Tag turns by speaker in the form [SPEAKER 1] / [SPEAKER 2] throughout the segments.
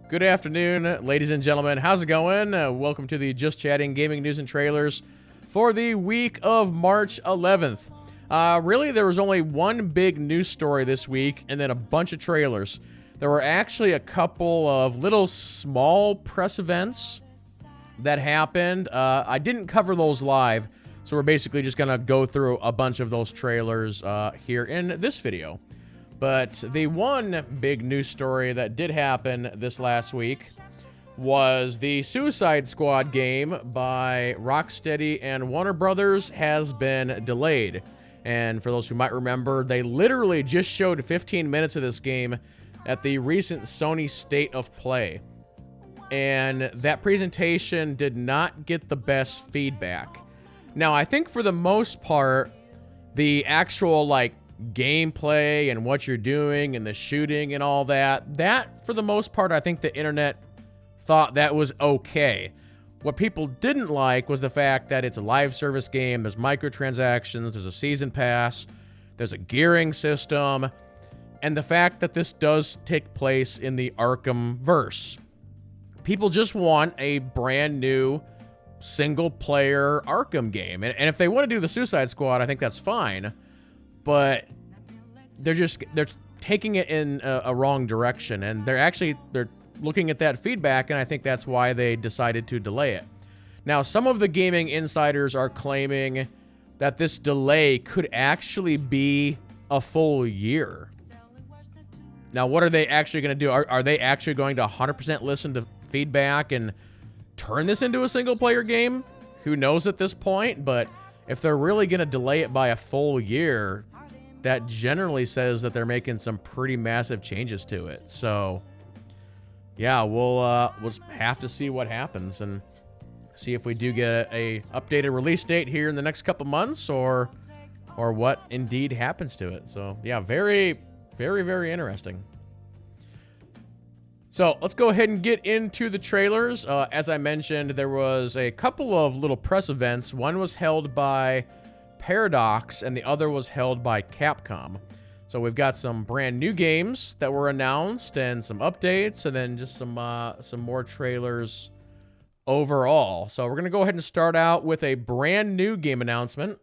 [SPEAKER 1] Good afternoon, ladies and gentlemen. How's it going? Welcome to the Just Chatting Gaming News and Trailers for the week of March 11th. Really, there was only one big news story this week and then a bunch of trailers. There were actually a couple of little small press events that happened. I didn't cover those live, so we're basically just going to go through a bunch of those trailers here in this video. But the one big news story that did happen this last week was the Suicide Squad game by Rocksteady and Warner Brothers has been delayed. And for those who might remember, they literally just showed 15 minutes of this game at the recent Sony State of Play. And that presentation did not get the best feedback. Now, I think for the most part, the actual, gameplay and what you're doing and the shooting and all that, for the most part, I think the internet thought that was okay. What people didn't like was the fact that it's a live service game, there's microtransactions, there's a season pass, there's a gearing system, and the fact that this does take place in the Arkham verse. People just want a brand new single-player Arkham game. And if they want to do the Suicide Squad, I think that's fine. But they're taking it in a wrong direction, and they're looking at that feedback, and I think that's why they decided to delay it. Now, some of the gaming insiders are claiming that this delay could actually be a full year. Now, what are they actually going to do? Are they actually going to 100% listen to feedback and turn this into a single-player game? Who knows at this point, but if they're really going to delay it by a full year, that generally says that they're making some pretty massive changes to it. So, yeah, we'll have to see what happens and see if we do get a updated release date here in the next couple months, or what indeed happens to it. So, yeah, very, very, very interesting. So let's go ahead and get into the trailers. As I mentioned, there was a couple of little press events. One was held by Paradox, and the other was held by Capcom. So we've got some brand new games that were announced, and some updates, and then just some more trailers overall. So we're gonna go ahead and start out with a brand new game announcement.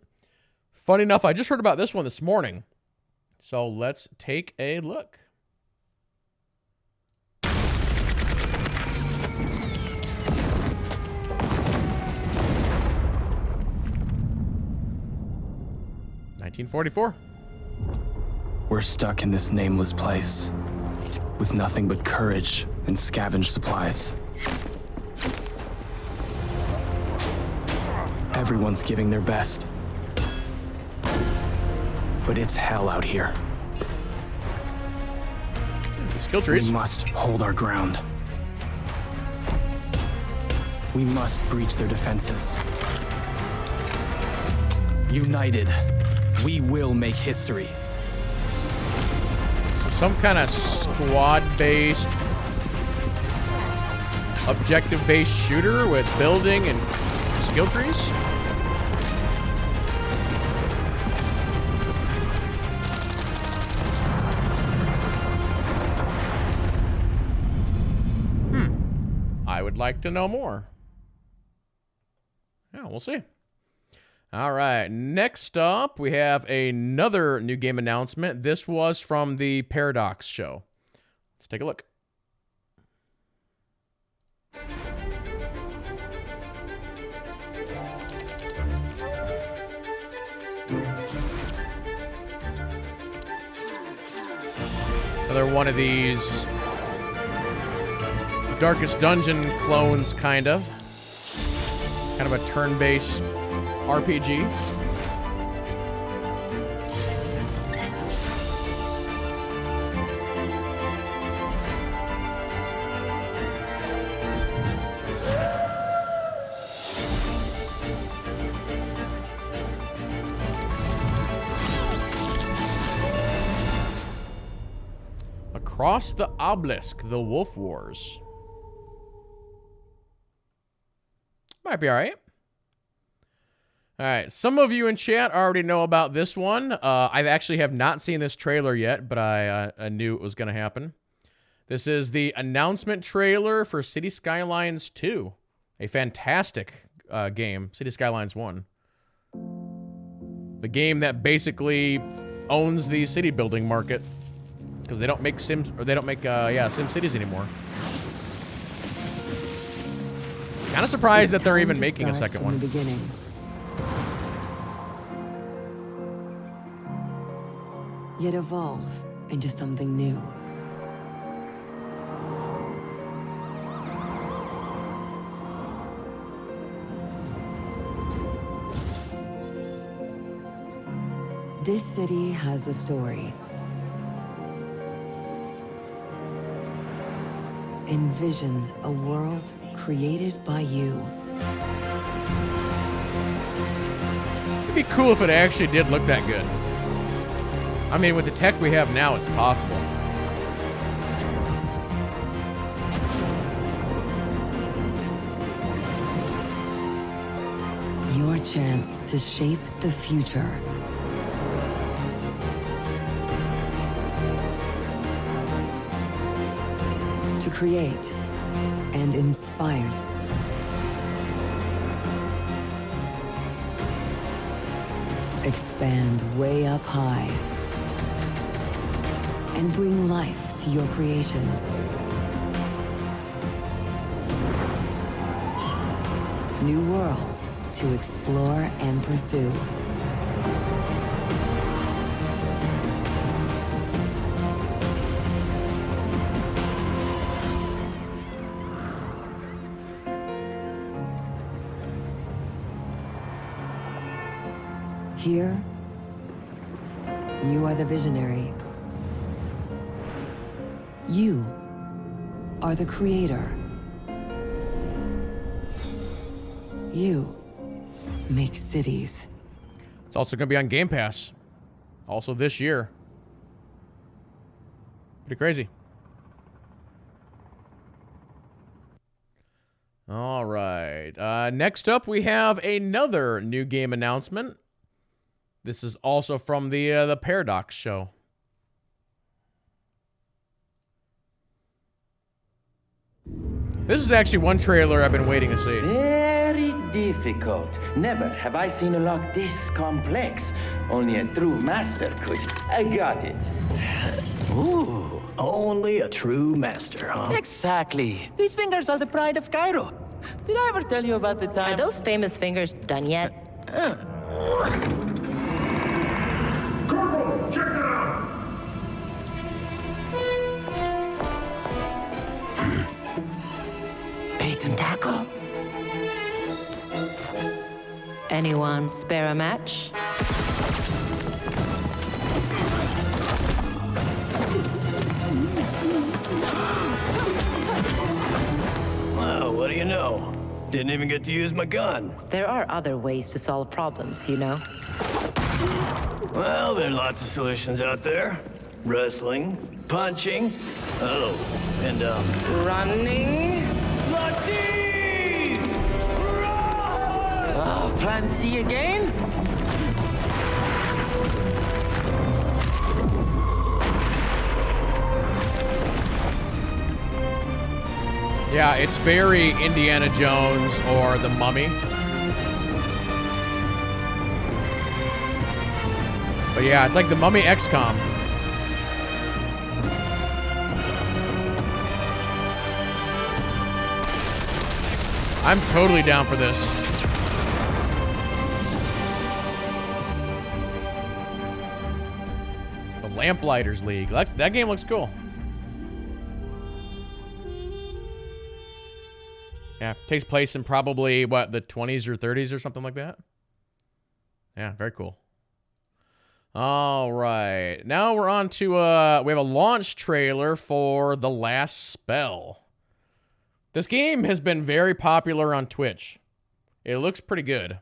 [SPEAKER 1] Funny enough, I just heard about this one this morning. So let's take a look. $1944.
[SPEAKER 2] We're stuck in this nameless place, with nothing but courage and scavenged supplies. Everyone's giving their best. But it's hell out here.
[SPEAKER 1] Skill trees.
[SPEAKER 2] We must hold our ground. We must breach their defenses. United, we will make history.
[SPEAKER 1] Some kind of squad-based, objective-based shooter with building and skill trees? I would like to know more. Yeah, we'll see. All right, next up, we have another new game announcement. This was from the Paradox show. Let's take a look. Another one of these Darkest Dungeon clones, kind of a turn-based RPG. Across the Obelisk, The Wolf Wars. Might be all right. All right, some of you in chat already know about this one. I actually have not seen this trailer yet, but I knew it was going to happen. This is the announcement trailer for City Skylines 2, a fantastic game, City Skylines 1. The game that basically owns the city building market because they don't make Sims, or they don't make Sim Cities anymore. Kind of surprised that they're even making a second one.
[SPEAKER 3] Beginning. Yet evolve into something new. This city has a story. Envision a world created by you.
[SPEAKER 1] It'd be cool if it actually did look that good. I mean, with the tech we have now, it's possible.
[SPEAKER 3] Your chance to shape the future. To create and inspire. Expand way up high. And bring life to your creations. New worlds to explore and pursue. Here, you are the visionary. You are the creator. You make cities.
[SPEAKER 1] It's also going to be on Game Pass. Also this year. Pretty crazy. All right. Next up, we have another new game announcement. This is also from the Paradox show. This is actually one trailer I've been waiting to see.
[SPEAKER 4] Very difficult. Never have I seen a lock this complex. Only a true master could. I got it.
[SPEAKER 5] Ooh, only a true master, huh?
[SPEAKER 4] Exactly. These fingers are the pride of Cairo. Did I ever tell you about the time?
[SPEAKER 6] Are those famous fingers done yet?
[SPEAKER 7] Corporal, check it out!
[SPEAKER 4] Bait and tackle?
[SPEAKER 6] Anyone spare a match?
[SPEAKER 5] Well, what do you know? Didn't even get to use my gun.
[SPEAKER 6] There are other ways to solve problems, you know?
[SPEAKER 5] Well, there are lots of solutions out there. Wrestling, punching, oh, and,
[SPEAKER 4] Running?
[SPEAKER 5] Latif!
[SPEAKER 4] Oh, plan C again?
[SPEAKER 1] Yeah, it's very Indiana Jones or The Mummy. But yeah, it's like The Mummy XCOM. I'm totally down for this. The Lamplighters League. That game looks cool. Yeah, takes place in probably, what, the 20s or 30s or something like that? Yeah, very cool. All right. Now we're on to, we have a launch trailer for The Last Spell. This game has been very popular on Twitch. It looks pretty good.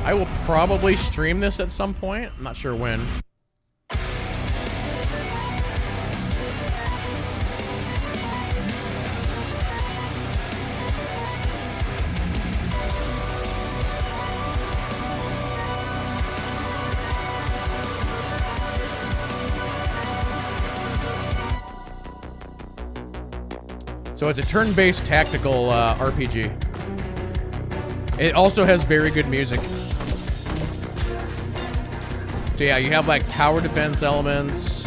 [SPEAKER 1] I probably stream this at some point. I'm not sure when. So it's a turn-based tactical RPG. It also has very good music. So yeah, you have like tower defense elements.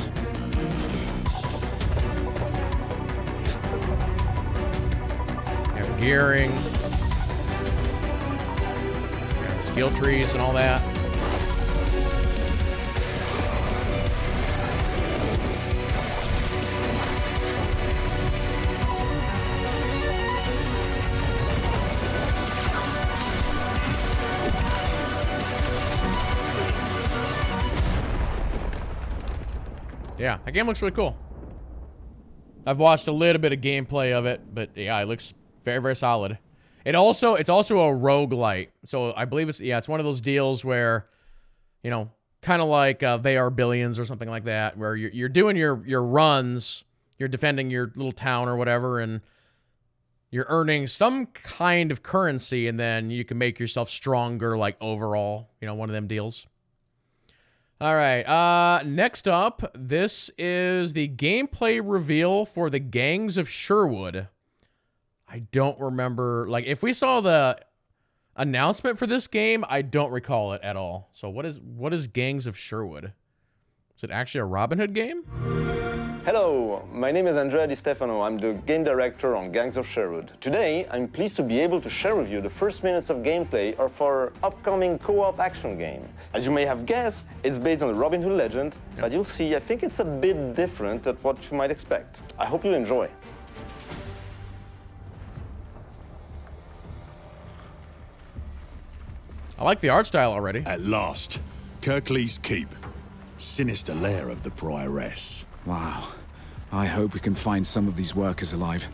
[SPEAKER 1] You have gearing. You have skill trees and all that. Yeah, that game looks really cool. I've watched a little bit of gameplay of it, but yeah, it looks very, very solid. It's also a roguelite. So I believe it's one of those deals where, you know, kind of like They Are Billions or something like that, where you're doing your runs, you're defending your little town or whatever, and you're earning some kind of currency, and then you can make yourself stronger, like overall, you know, one of them deals. All right, next up, this is the gameplay reveal for the Gangs of Sherwood. I don't remember, like, if we saw the announcement for this game, I don't recall it at all. So what is Gangs of Sherwood? Is it actually a Robin Hood game?
[SPEAKER 7] Hello, my name is Andrea Di Stefano. I'm the game director on Gangs of Sherwood. Today, I'm pleased to be able to share with you the first minutes of gameplay of our upcoming co-op action game. As you may have guessed, it's based on the Robin Hood legend, but you'll see, I think it's a bit different than what you might expect. I hope you enjoy.
[SPEAKER 1] I like the art style already.
[SPEAKER 8] At last, Kirklees Keep, sinister lair of the Prioress.
[SPEAKER 9] Wow. I hope we can find some of these workers alive.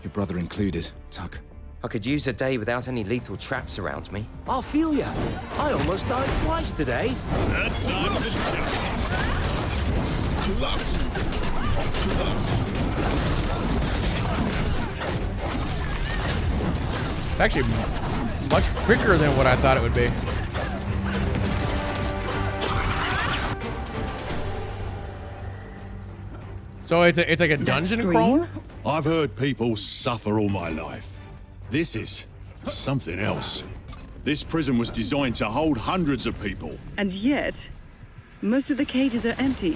[SPEAKER 9] Your brother included, Tuck.
[SPEAKER 10] I could use a day without any lethal traps around me. I feel ya. I almost died twice today.
[SPEAKER 8] That time to
[SPEAKER 1] It's actually much quicker than what I thought it would be. So it's like a dungeon crawler?
[SPEAKER 8] I've heard people suffer all my life. This is something else. This prison was designed to hold hundreds of people.
[SPEAKER 11] And yet, most of the cages are empty.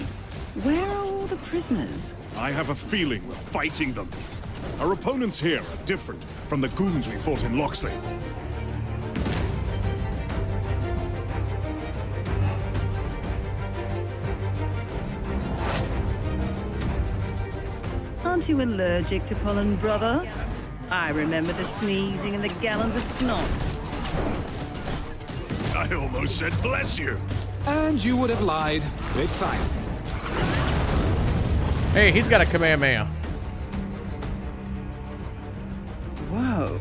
[SPEAKER 11] Where are all the prisoners?
[SPEAKER 8] I have a feeling we're fighting them. Our opponents here are different from the goons we fought in Locksley.
[SPEAKER 11] Aren't you allergic to pollen, brother? I remember the sneezing and the gallons of snot.
[SPEAKER 8] I almost said bless you.
[SPEAKER 9] And you would have lied. Big time.
[SPEAKER 1] Hey, he's got a Kamehameha.
[SPEAKER 11] Whoa.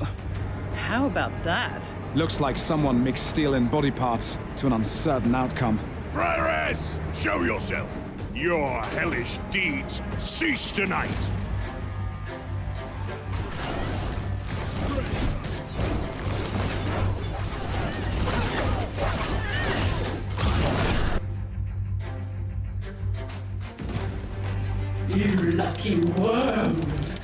[SPEAKER 11] How about that?
[SPEAKER 9] Looks like someone mixed steel and body parts to an uncertain outcome.
[SPEAKER 8] Prioress, show yourself. Your hellish deeds cease tonight.
[SPEAKER 12] You lucky worms!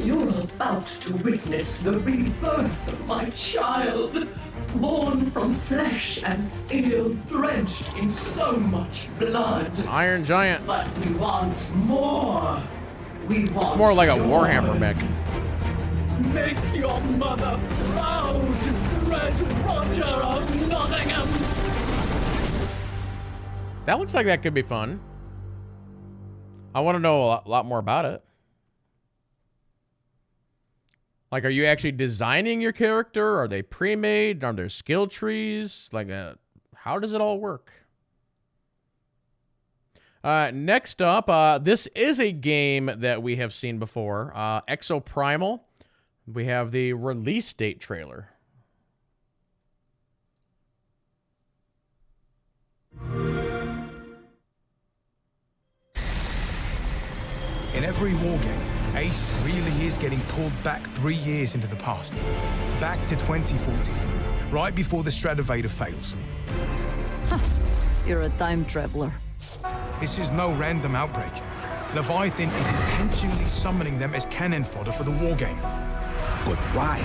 [SPEAKER 12] You're about to witness the rebirth of my child, born from flesh and steel, drenched in so much blood.
[SPEAKER 1] Iron Giant.
[SPEAKER 12] But we want more. We want
[SPEAKER 1] It's more like a
[SPEAKER 12] joy.
[SPEAKER 1] Warhammer mech.
[SPEAKER 12] Make your mother proud, Red Roger of Nottingham!
[SPEAKER 1] That looks like that could be fun. I want to know a lot more about it. Like, are you actually designing your character? Are they pre-made? Are there skill trees? Like, how does it all work? Next up, this is a game that we have seen before. Exoprimal. We have the release date trailer.
[SPEAKER 13] In every war game, Ace really is getting pulled back 3 years into the past. Back to 2040, right before the Stratovator fails.
[SPEAKER 14] You're a time traveler.
[SPEAKER 13] This is no random outbreak. Leviathan is intentionally summoning them as cannon fodder for the war game.
[SPEAKER 15] But why?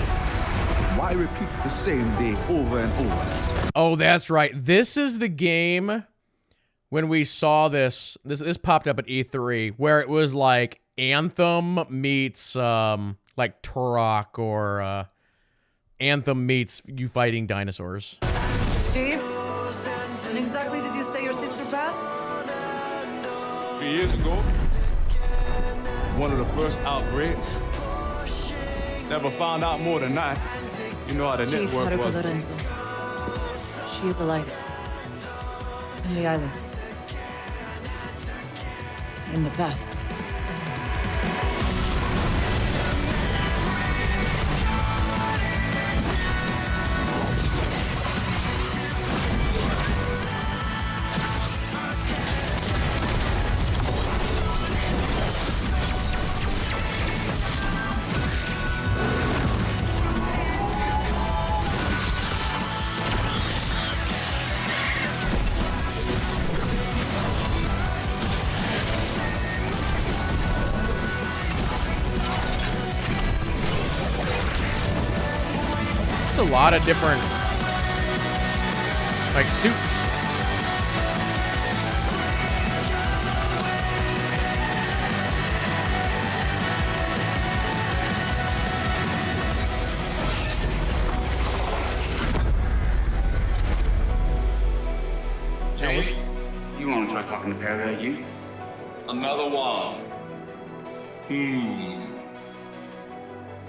[SPEAKER 15] Why repeat the same day over and over?
[SPEAKER 1] Oh, that's right. This is the game when we saw this popped up at E3, where it was like Anthem meets like Turok, or Anthem meets you fighting dinosaurs.
[SPEAKER 14] Chief, when exactly did you say your sister passed?
[SPEAKER 16] 3 years ago. One of the first outbreaks. Never found out more than that. You know how the
[SPEAKER 14] Chief
[SPEAKER 16] network
[SPEAKER 14] Haruka
[SPEAKER 16] was.
[SPEAKER 14] Lorenzo. She is alive. On the island. In the past.
[SPEAKER 1] A lot of different like suits.
[SPEAKER 17] Jay, you want to try talking to Perry, that you?
[SPEAKER 16] Another one.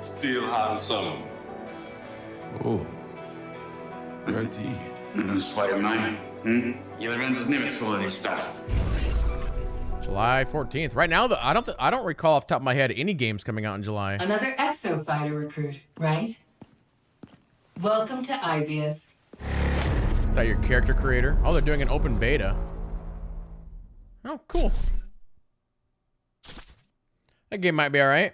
[SPEAKER 16] Still hiding something.
[SPEAKER 17] Oh. Indeed. No sweat of mine. Yeah, Lorenzo's never full of this stuff.
[SPEAKER 1] July 14th. Right now, I don't recall off the top of my head any games coming out in July.
[SPEAKER 18] Another Exo fighter recruit, right? Welcome to Ibius.
[SPEAKER 1] Is that your character creator? Oh, they're doing an open beta. Oh, cool. That game might be all right.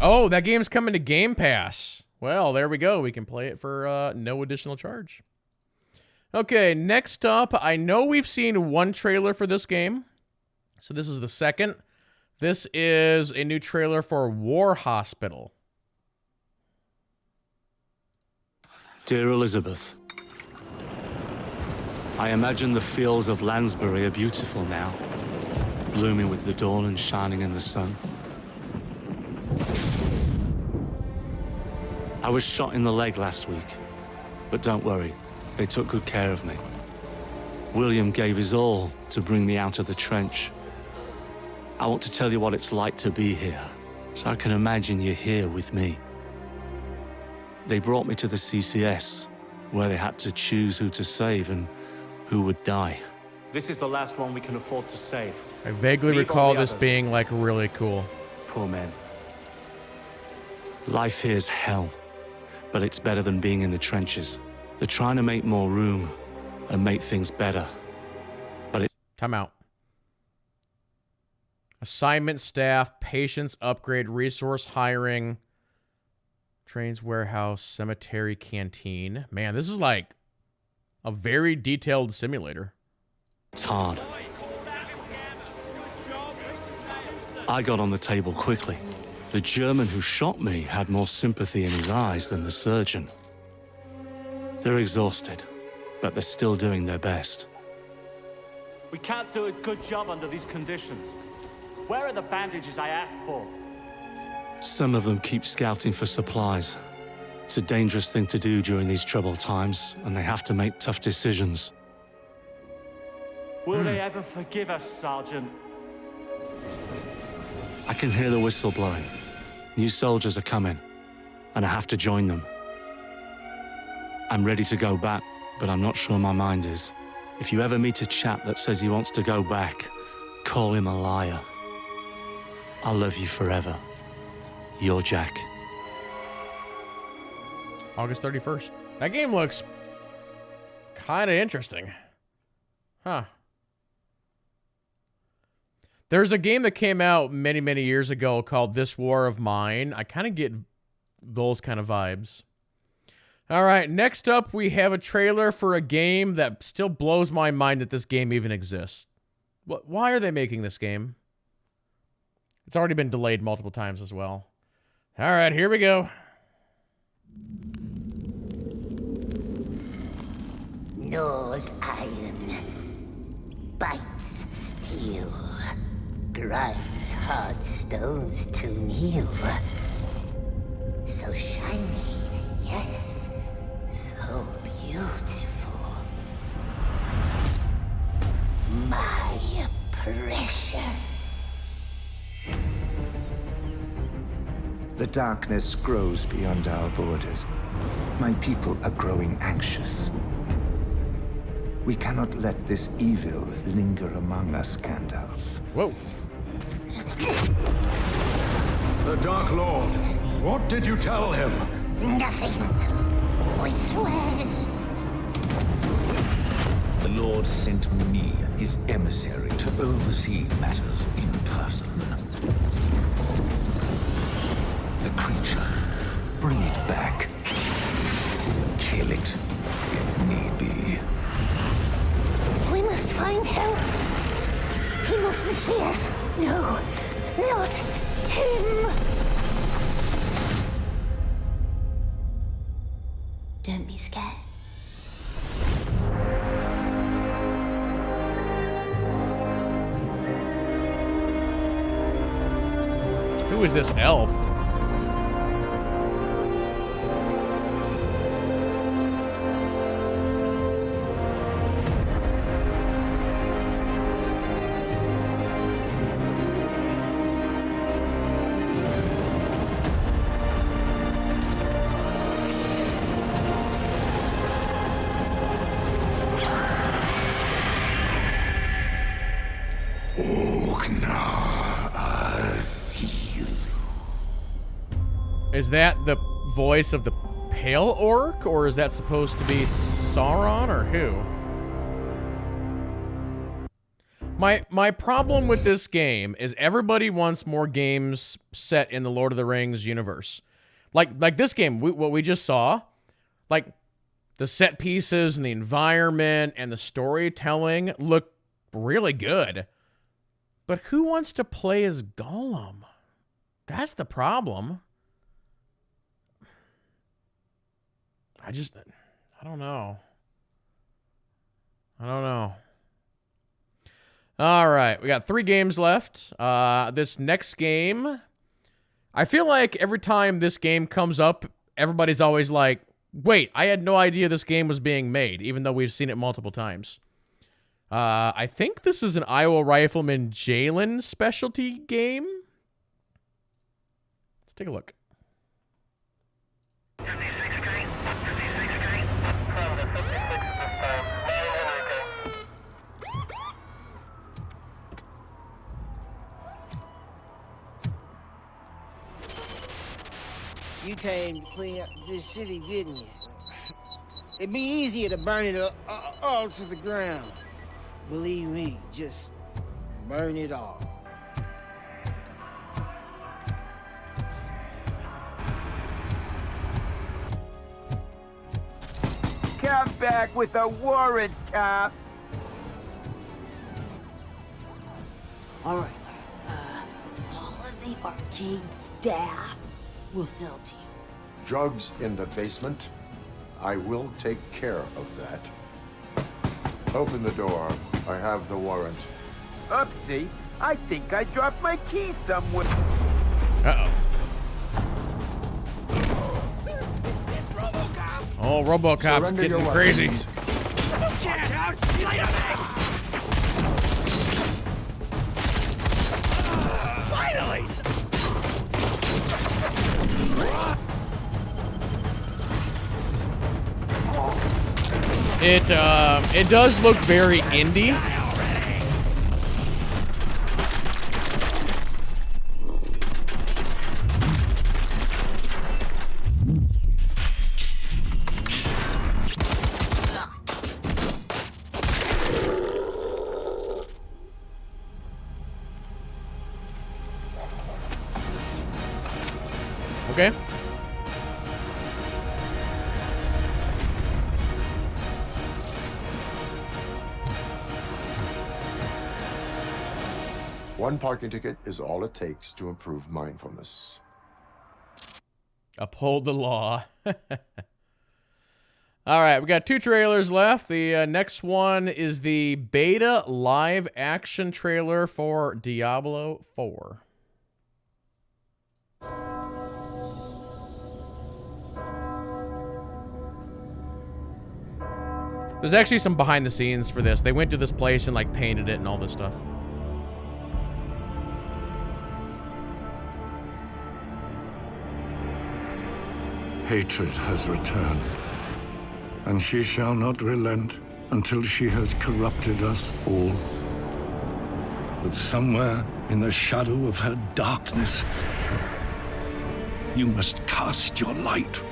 [SPEAKER 1] Oh, that game's coming to Game Pass. Well, there we go. We can play it for no additional charge. Okay, next up, I know we've seen one trailer for this game. So this is the second. This is a new trailer for War Hospital.
[SPEAKER 19] Dear Elizabeth, I imagine the fields of Lansbury are beautiful now, blooming with the dawn and shining in the sun. I was shot in the leg last week, but don't worry, they took good care of me. William gave his all to bring me out of the trench. I want to tell you what it's like to be here, so I can imagine you're here with me. They brought me to the CCS, where they had to choose who to save and who would die.
[SPEAKER 20] This is the last one we can afford to save.
[SPEAKER 1] I vaguely recall this being like really cool.
[SPEAKER 19] Poor men. Life here's hell, but it's better than being in the trenches. They're trying to make more room and make things better, but it...
[SPEAKER 1] Time out. Assignment staff, patients upgrade, resource hiring, trains warehouse, cemetery canteen. Man, this is like a very detailed simulator.
[SPEAKER 19] It's hard. I got on the table quickly. The German who shot me had more sympathy in his eyes than the surgeon. They're exhausted, but they're still doing their best.
[SPEAKER 20] We can't do a good job under these conditions. Where are the bandages I asked for?
[SPEAKER 19] Some of them keep scouting for supplies. It's a dangerous thing to do during these troubled times, and they have to make tough decisions.
[SPEAKER 20] Will they ever forgive us, Sergeant?
[SPEAKER 19] I can hear the whistle blowing. New soldiers are coming, and I have to join them. I'm ready to go back, but I'm not sure my mind is. If you ever meet a chap that says he wants to go back, call him a liar. I'll love you forever. Your Jack.
[SPEAKER 1] August 31st. That game looks kind of interesting. Huh. There's a game that came out many, many years ago called This War of Mine. I kind of get those kind of vibes. All right, next up, we have a trailer for a game that still blows my mind that this game even exists. Why are they making this game? It's already been delayed multiple times as well. All right, here we go.
[SPEAKER 21] Gnaws iron, bites steel, grinds hard stones to kneel. So shiny, yes, so beautiful. My precious.
[SPEAKER 15] The darkness grows beyond our borders. My people are growing anxious. We cannot let this evil linger among us, Gandalf.
[SPEAKER 1] Whoa.
[SPEAKER 22] The Dark Lord, what did you tell him?
[SPEAKER 21] Nothing. We swears.
[SPEAKER 23] The Lord sent me, his emissary, to oversee matters in person. The creature, bring it back. Kill it, if need be.
[SPEAKER 21] We must find help. He mustn't see us. No, not him. Don't be scared.
[SPEAKER 1] Who is this elf? Is that the voice of the Pale Orc, or is that supposed to be Sauron, or who? My problem with this game is everybody wants more games set in the Lord of the Rings universe. Like this game, what we just saw, like the set pieces and the environment and the storytelling look really good. But who wants to play as Gollum? That's the problem. I don't know. All right, we got 3 games left. This next game, I feel like every time this game comes up, everybody's always like, wait, I had no idea this game was being made, even though we've seen it multiple times. I think this is an Iowa Rifleman Jalen specialty game. Let's take a look.
[SPEAKER 24] You came to clean up this city, didn't you? It'd be easier to burn it all to the ground. Believe me, just burn it all.
[SPEAKER 25] Come back with a warrant, cop.
[SPEAKER 18] All right. All of the arcade staff will sell to you.
[SPEAKER 26] Drugs in the basement? I will take care of that. Open the door. I have the warrant.
[SPEAKER 25] Oopsie. I think I dropped my key somewhere.
[SPEAKER 1] Uh-oh. Oh, RoboCop's getting crazy.
[SPEAKER 25] Finally!
[SPEAKER 1] It does look very indie. Okay.
[SPEAKER 26] One parking ticket is all it takes to improve mindfulness.
[SPEAKER 1] Uphold the law. All right, we got 2 trailers left. The next one is the beta live action trailer for Diablo 4. There's actually some behind the scenes for this. They went to this place and like painted it and all this stuff.
[SPEAKER 2] Hatred has returned, and she shall not relent until she has corrupted us all. But somewhere in the shadow of her darkness, you must cast your light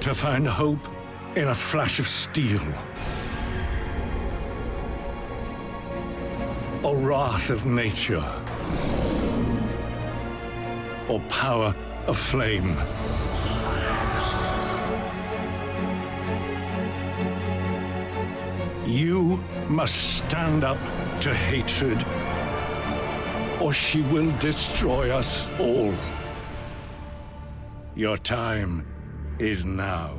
[SPEAKER 2] to find hope in a flash of steel, or wrath of nature, or power of flame. You must stand up to hatred, or she will destroy us all. Your time is now.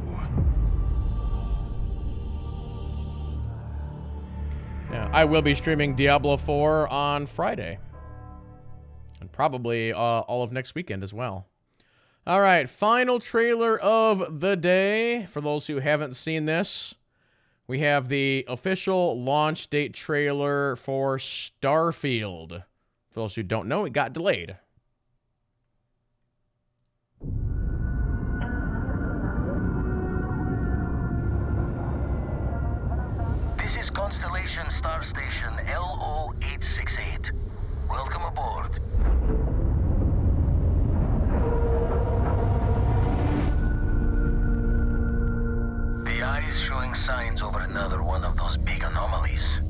[SPEAKER 1] Yeah, I will be streaming Diablo 4 on Friday. And probably all of next weekend as well. All right, final trailer of the day. For those who haven't seen this, we have the official launch date trailer for Starfield. For those who don't know, it got delayed.
[SPEAKER 3] This is Constellation Star Station LO-868. Welcome aboard. The eye is showing signs over another one of those big anomalies.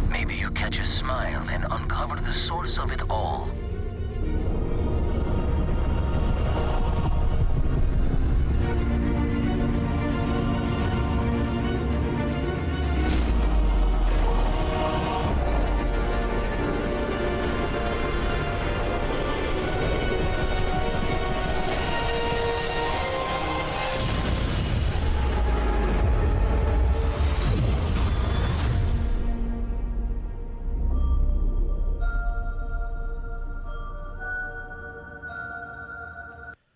[SPEAKER 3] Maybe you catch a smile and uncover the source of it all.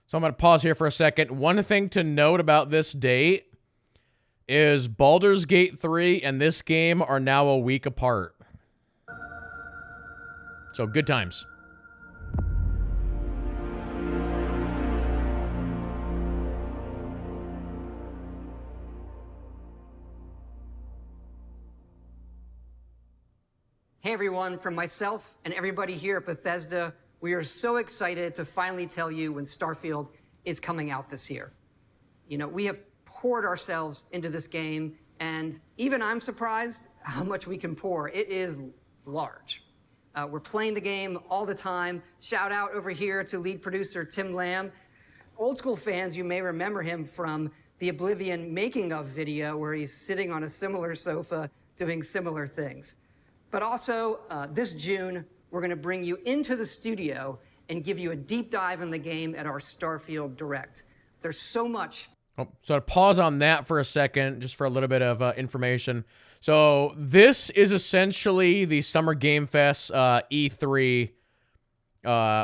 [SPEAKER 1] So I'm going to pause here for a second. One thing to note about this date is Baldur's Gate 3 and this game are now a week apart. So good times.
[SPEAKER 4] Hey everyone, from myself and everybody here at Bethesda, we are so excited to finally tell you when Starfield is coming out this year. You know, we have poured ourselves into this game, and even I'm surprised how much we can pour. It is large. We're playing the game all the time. Shout out over here to lead producer Tim Lamb. Old school fans, you may remember him from the Oblivion making of video where he's sitting on a similar sofa doing similar things. But also, this June, we're going to bring you into the studio and give you a deep dive in the game at our Starfield Direct. There's so much.
[SPEAKER 1] Oh, so to pause on that for a second, just for a little bit of information. So this is essentially the Summer Game Fest E3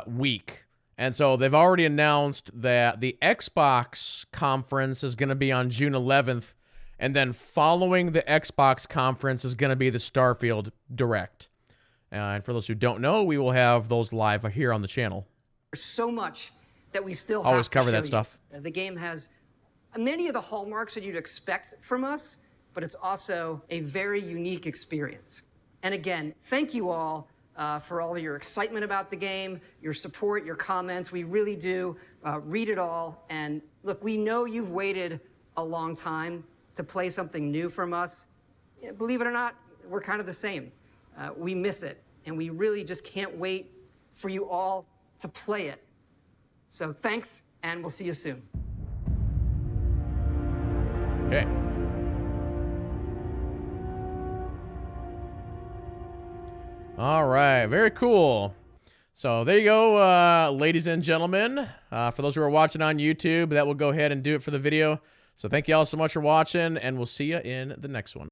[SPEAKER 1] week. And so they've already announced that the Xbox conference is going to be on June 11th. And then following the Xbox conference is going to be the Starfield Direct. And for those who don't know, we will have those live here on the channel.
[SPEAKER 4] There's so much that we still have
[SPEAKER 1] always
[SPEAKER 4] to
[SPEAKER 1] cover
[SPEAKER 4] show
[SPEAKER 1] that stuff.
[SPEAKER 4] you. The game has many of the hallmarks that you'd expect from us, but it's also a very unique experience. And again, thank you all for all of your excitement about the game, your support, your comments. We really do read it all. And look, we know you've waited a long time to play something new from us. Believe it or not, we're kind of the same. We miss it, and we really just can't wait for you all to play it. So thanks, and we'll see you soon.
[SPEAKER 1] Okay. All right, very cool. So there you go, ladies and gentlemen. For those who are watching on YouTube, that will go ahead and do it for the video. So thank you all so much for watching, and we'll see you in the next one.